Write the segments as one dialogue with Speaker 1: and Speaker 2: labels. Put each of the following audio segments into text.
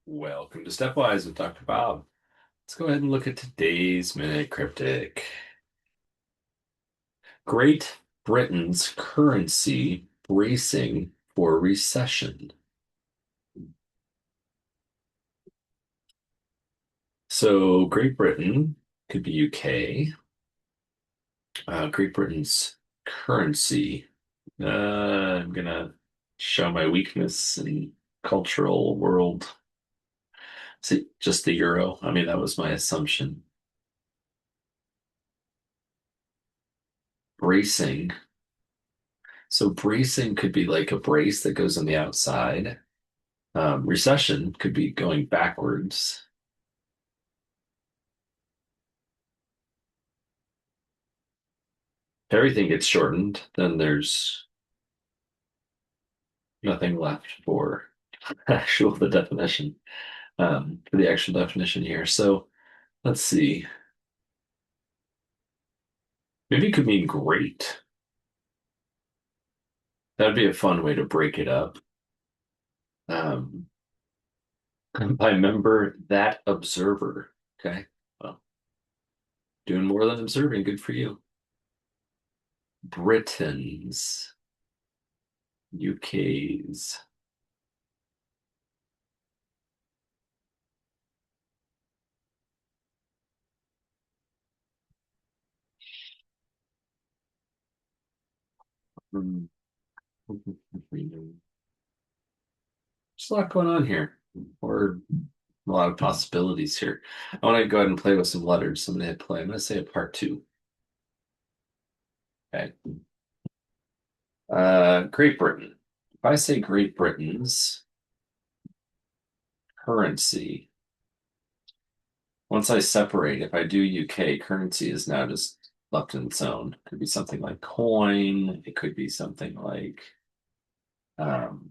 Speaker 1: Welcome to Stepwise with Dr. Bob. Let's go ahead and look at today's Minute Cryptic. Great Britain's currency bracing for recession. So Great Britain could be UK. Great Britain's currency. I'm gonna show my weakness in cultural world. See, just the euro. I mean, that was my assumption. Bracing. So bracing could be like a brace that goes on the outside. Recession could be going backwards. If everything gets shortened, then there's nothing left for actual the definition, for the actual definition here. So let's see. Maybe it could mean great. That'd be a fun way to break it up. Um, by member, that observer. Okay. Well, doing more than observing. Good for you. Britons, UK's. Hmm. There's a lot going on here, or a lot of possibilities here. I want to go ahead and play with some letters. So I'm going to hit play. I'm going to say a part two. Okay. Great Britain. If I say Great Britain's currency, once I separate, if I do UK, currency is now just left in its own. It could be something like coin. It could be something like um,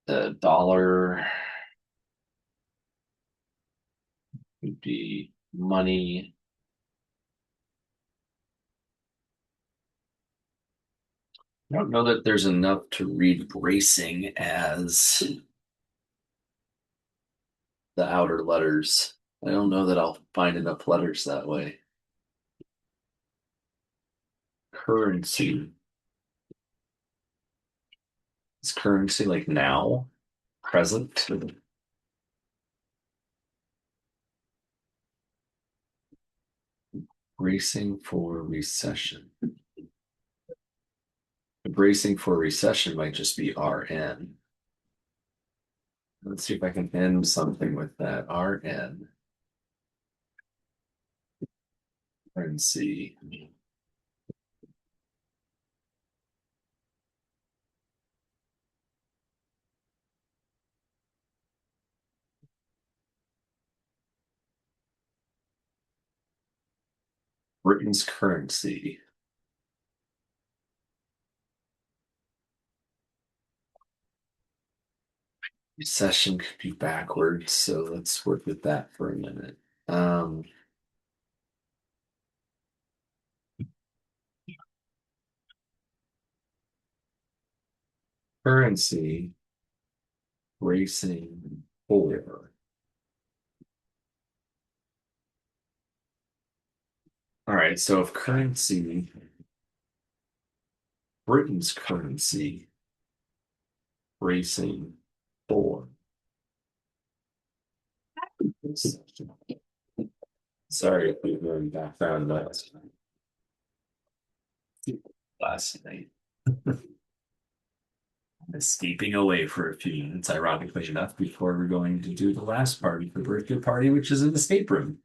Speaker 1: the dollar. Could be money. I don't know that there's enough to read bracing as the outer letters. I don't know that I'll find enough letters that way. Currency. Is currency like now? Present? Bracing for recession. Bracing for recession might just be RN. Let's see if I can end something with that. RN. Currency. Britain's currency. Recession could be backwards, so let's work with that for a minute. Um, Currency bracing for. All right, so if currency, Britain's currency bracing for. Sorry if we're hearing background noise. Last night, escaping away for a few minutes, ironically enough, before we're going to do the last party, the birthday party, which is in the escape room.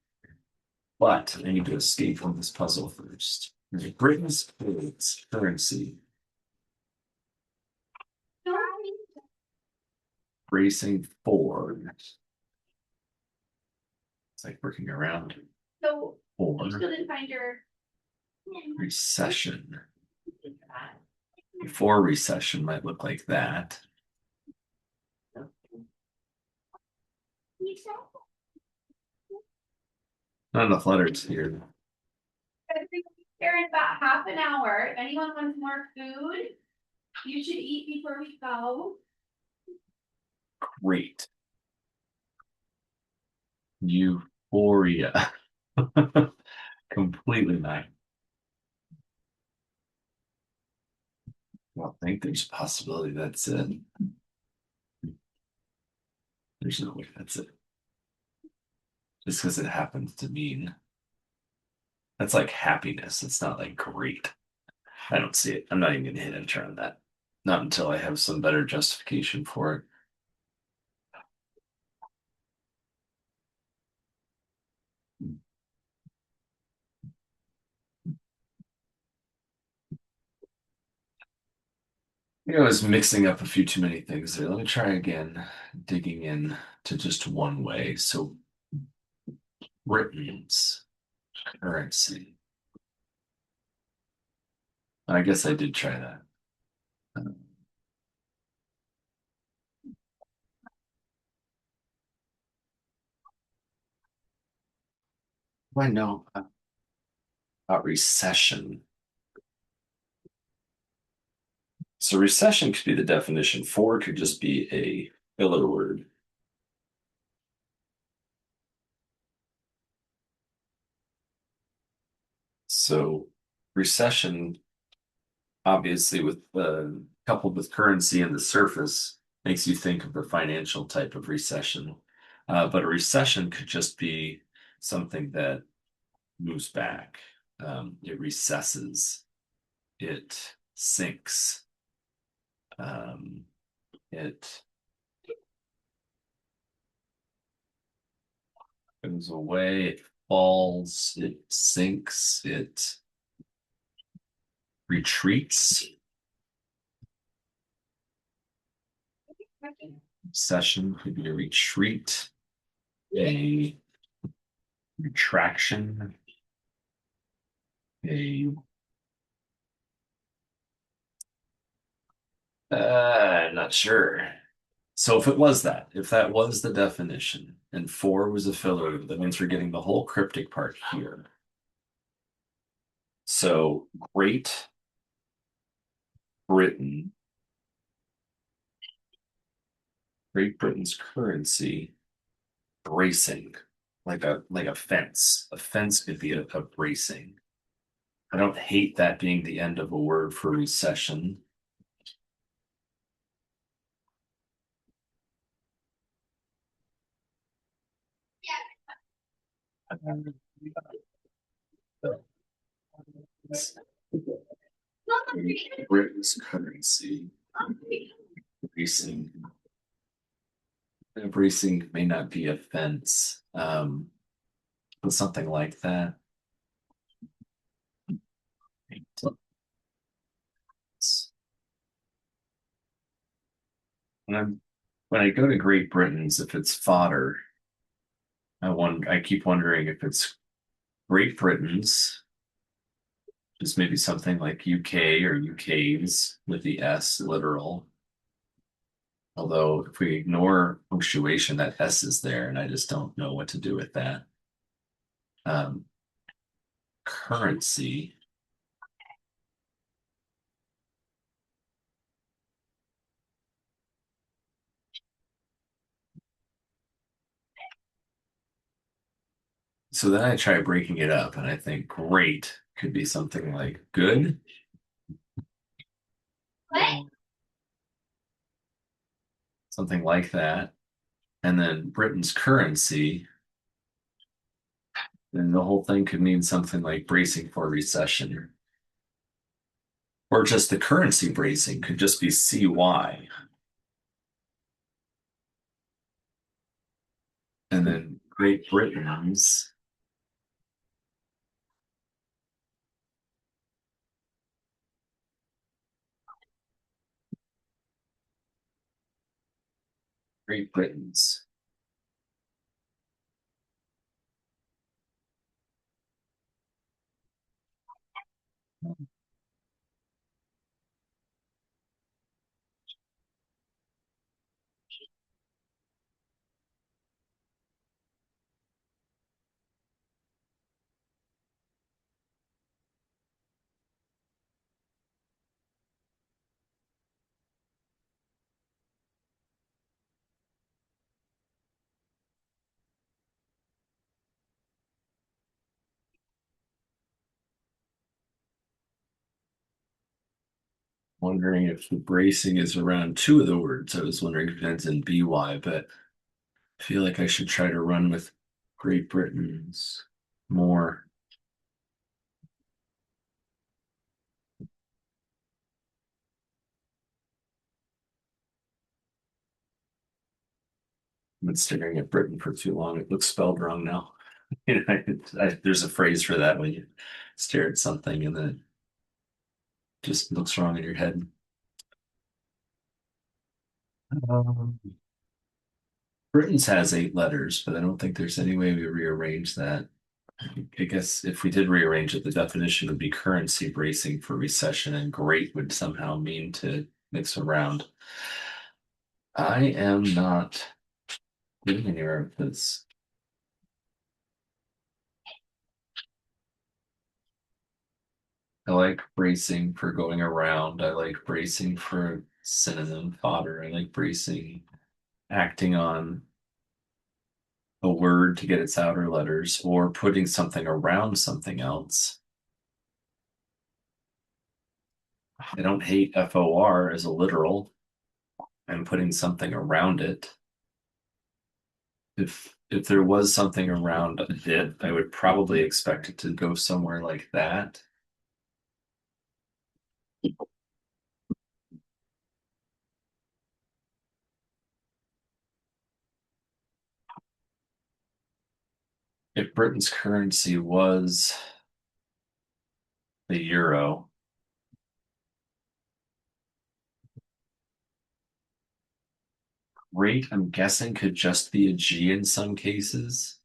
Speaker 1: But I need to escape from this puzzle first. Britain's currency bracing for. It's like working around
Speaker 2: So you
Speaker 1: for
Speaker 2: still didn't find your.
Speaker 1: recession. Before recession might look like that. Not enough letters here.
Speaker 2: I think we're in about half an hour. If anyone wants more food, You should eat before we go.
Speaker 1: Great. Euphoria. Completely not. I don't think there's a possibility that's it. There's no way that's it. Just because it happens to mean that's like happiness. It's not like great. I don't see it. I'm not even gonna hit enter on that. Not until I have some better justification for it. I was mixing up a few too many things there. Let me try again, digging in to just one way. So Britain's currency. I guess I did try that. Uh, I know about recession. So recession could be the definition. For could just be a filler word. So recession, obviously, with coupled with currency and the surface, makes you think of the financial type of recession. But a recession could just be something that moves back. It recesses. It sinks. Um, it goes away. It falls. It sinks. It retreats. Session could be a retreat, a retraction, a I'm not sure. So if it was that, if that was the definition, and for was a filler, that means we're getting the whole cryptic part here. So Great Britain, Great Britain's currency, bracing, like a fence. A fence could be a bracing. I don't hate that being the end of a word for recession. Britain's currency, bracing. Bracing may not be a fence, but something like that. When I'm when I go to Great Britain's, if it's fodder, I keep wondering if it's Great Britain's, just maybe something like UK or UK's with the S literal. Although if we ignore punctuation, that S is there, and I just don't know what to do with that. Um, Currency. So then I try breaking it up, and I think great could be something like good,
Speaker 2: What?
Speaker 1: something like that. And then Britain's currency, then the whole thing could mean something like bracing for recession. Or just the currency bracing could just be CY. And then Great Britain's. Wondering if the bracing is around two of the words. I was wondering if it ends in BY, but I feel like I should try to run with Great Britain's more. I've been staring at Britain for too long. It looks spelled wrong now. There's a phrase for that when you stare at something and then it just looks wrong in your head. Um, Britain's has eight letters, but I don't think there's any way we rearrange that. I guess if we did rearrange it, the definition would be currency bracing for recession, and great would somehow mean to mix around. I am not getting anywhere with this. I like bracing for going around. I like bracing for synonym fodder. I like bracing, acting on a word to get its outer letters, or putting something around something else. I don't hate FOR as a literal. I'm putting something around it. If there was something around it, I would probably expect it to go somewhere like that. If Britain's currency was the euro, rate, I'm guessing, could just be a G in some cases.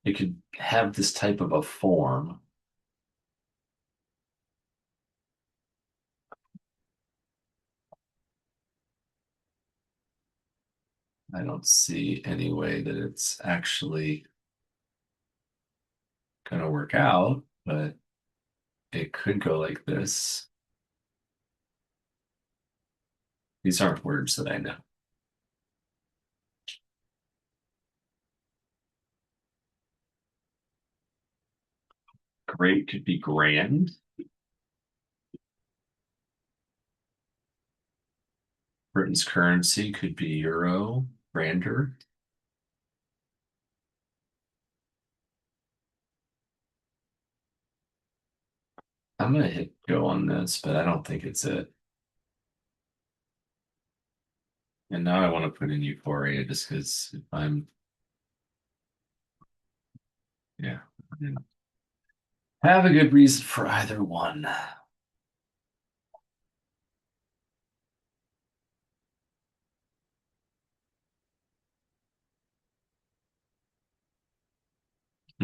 Speaker 1: It could have this type of a form. I don't see any way that it's actually going to work out, but it could go like this. These aren't words that I know. Great could be grand. Britain's currency could be euro, grander. I'm gonna hit go on this, but I don't think it's it. And now I want to put in Euphoria just because if I'm, yeah, have a good reason for either one. I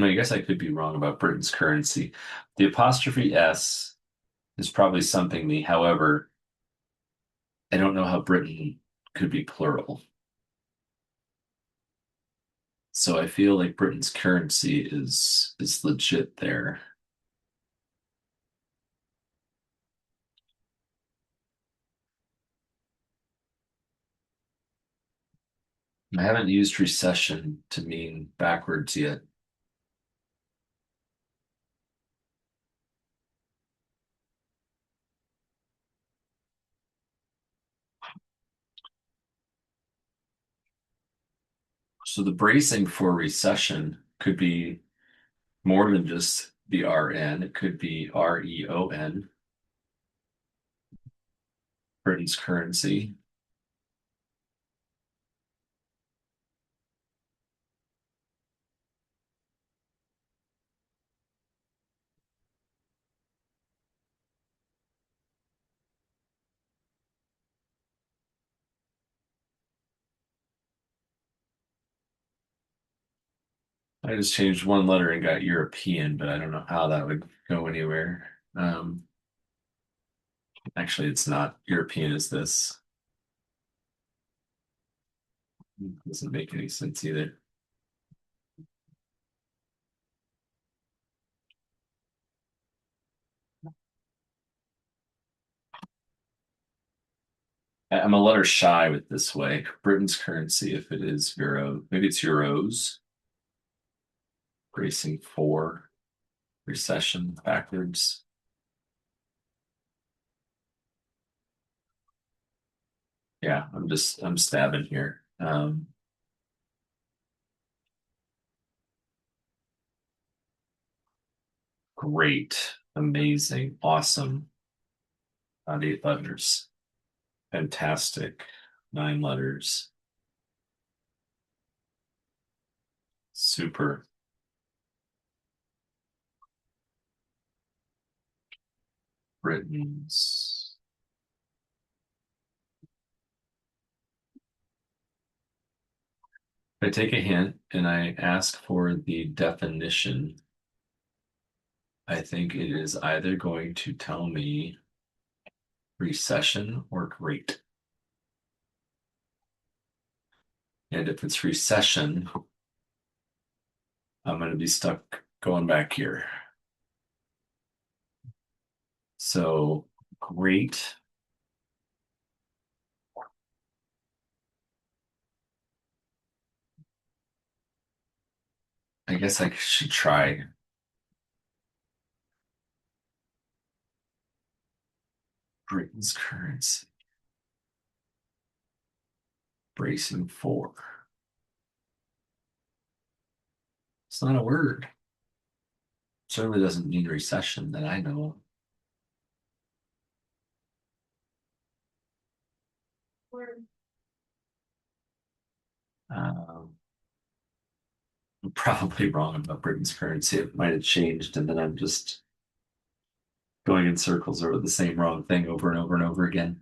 Speaker 1: mean, I guess I could be wrong about Britain's currency. The apostrophe S is probably something me. However, I don't know how Britain could be plural. So I feel like Britain's currency is legit there. I haven't used recession to mean backwards yet. So the bracing for recession could be more than just the RN. It could be REON, Britain's currency. I just changed one letter and got European, but I don't know how that would go anywhere. Actually, it's not. European is this. Doesn't make any sense either. I'm a letter shy with this way. Britain's currency, if it is euro, maybe it's euros. Bracing for recession backwards. Yeah, I'm stabbing here. Great, amazing, awesome. Not 8 letters. Fantastic. 9 letters. Super. Britain's. If I take a hint and I ask for the definition, I think it is either going to tell me recession or great. And if it's recession, I'm going to be stuck going back here. So great. I guess I should try Britain's currency. Bracing for. It's not a word. Certainly doesn't mean recession that I know
Speaker 2: Word.
Speaker 1: of. I'm probably wrong about Britain's currency. It might have changed, and then I'm just going in circles over the same wrong thing over and over and over again.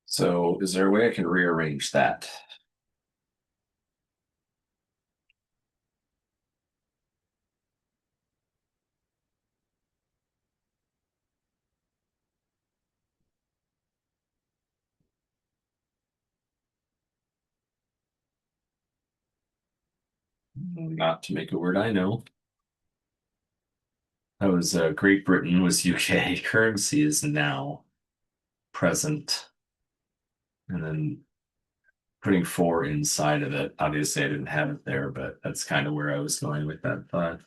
Speaker 1: So, is there a way I can rearrange that? Not to make a word I know. That was Great Britain was UK. Currency is now present, and then putting four inside of it. Obviously, I didn't have it there, but that's kind of where I was going with that thought.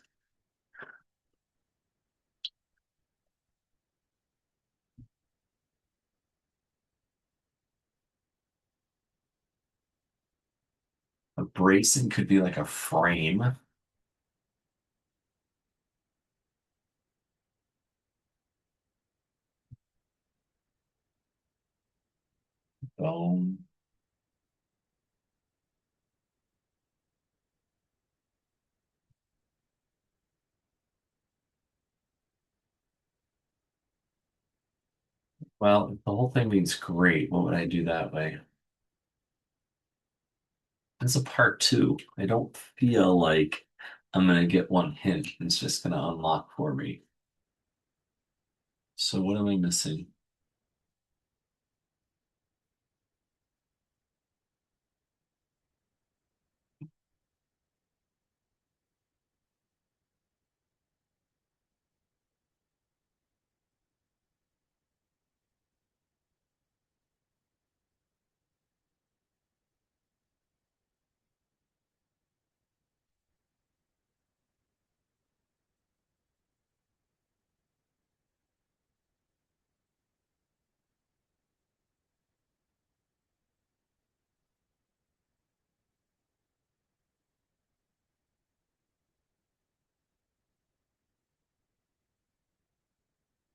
Speaker 1: A bracing could be like a frame. Bone. Well, if the whole thing means great, what would I do that way? As a part two, I don't feel like I'm gonna get one hint. It's just gonna unlock for me. So what am I missing?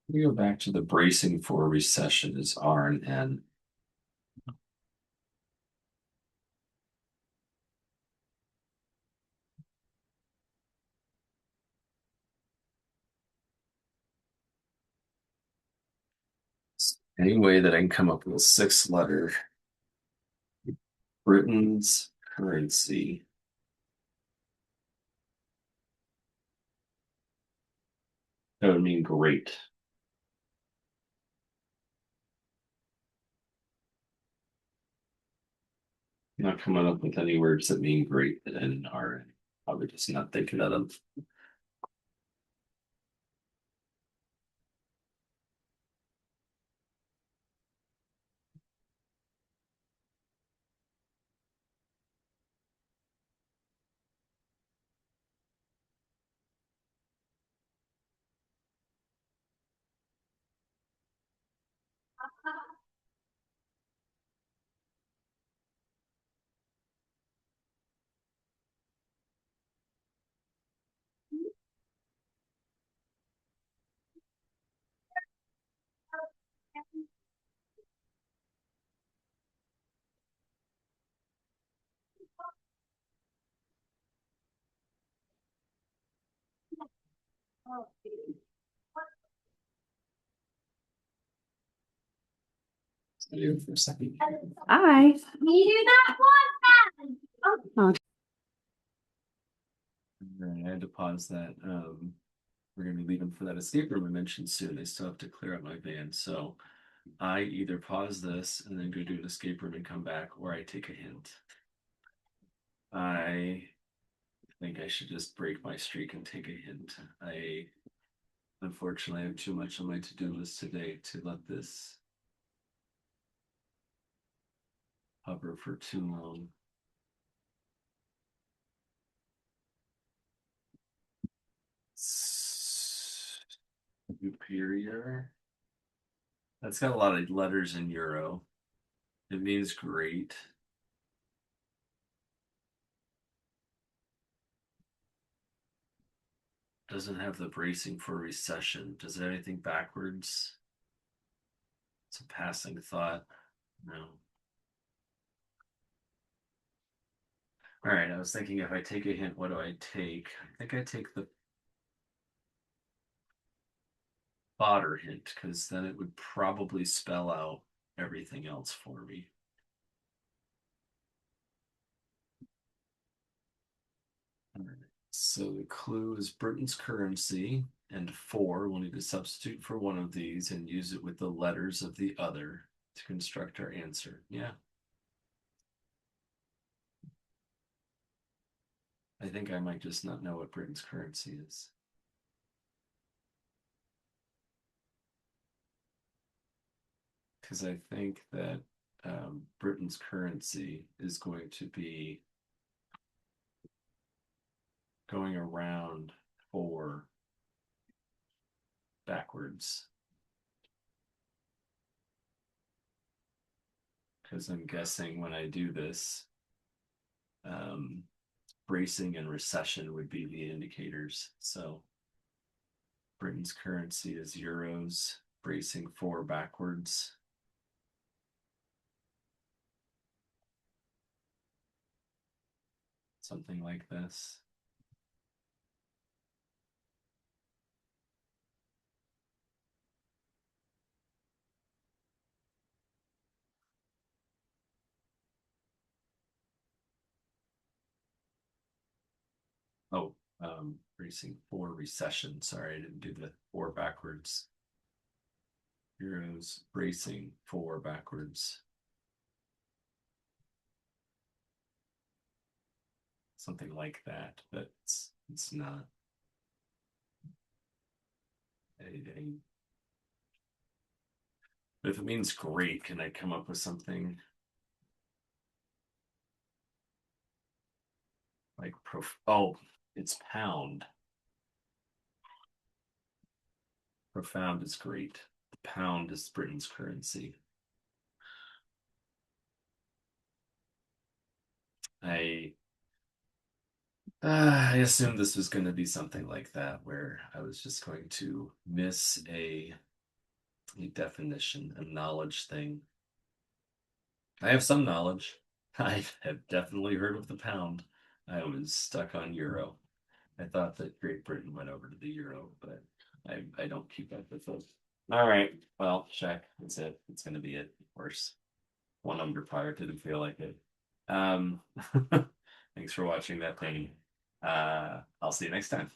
Speaker 1: We go back to the bracing for recession is R and N. Any way that I can come up with a 6 letter Britain's currency, that would mean great. I'm not coming up with any words that mean great and are probably just not thinking of them. Do for a second.
Speaker 2: I. You do not want that. Oh.
Speaker 1: All right, I had to pause that. We're gonna be leaving for that escape room I mentioned soon. I still have to clear up my van, so I either pause this and then go do an escape room and come back, or I take a hint. I think I should just break my streak and take a hint. I unfortunately have too much on my to-do list today to let this hover for too long. Superior. That's got a lot of letters in Euro. It means great. Doesn't have the bracing for recession. Does it have anything backwards? It's a passing thought. No. All right, I was thinking if I take a hint, what do I take? I think I take the fodder hint because then it would probably spell out everything else for me. All right. So the clue is Britain's currency, and four, we'll need to substitute for one of these and use it with the letters of the other to construct our answer. Yeah, I think I might just not know what Britain's currency is. Because I think that Britain's currency is going to be going around four backwards. Because I'm guessing when I do this, um, bracing and recession would be the indicators. So Britain's currency is euros, bracing four backwards. Something like this. Oh, bracing four recession. Sorry, I didn't do the four backwards. Euros bracing four backwards. Something like that, but it's not. But if it means great, can I come up with something like oh, it's pound. Profound is great. The pound is Britain's currency. I I assumed this was going to be something like that, where I was just going to miss a definition, a knowledge thing. I have some knowledge. I have definitely heard of the pound. I was stuck on euro. I thought that Great Britain went over to the euro, but I don't keep up with those. All right. Well, check. That's it. It's going to be it. Of course. One under par didn't feel like it. Um, thanks for watching that, Penny. I'll see you next time.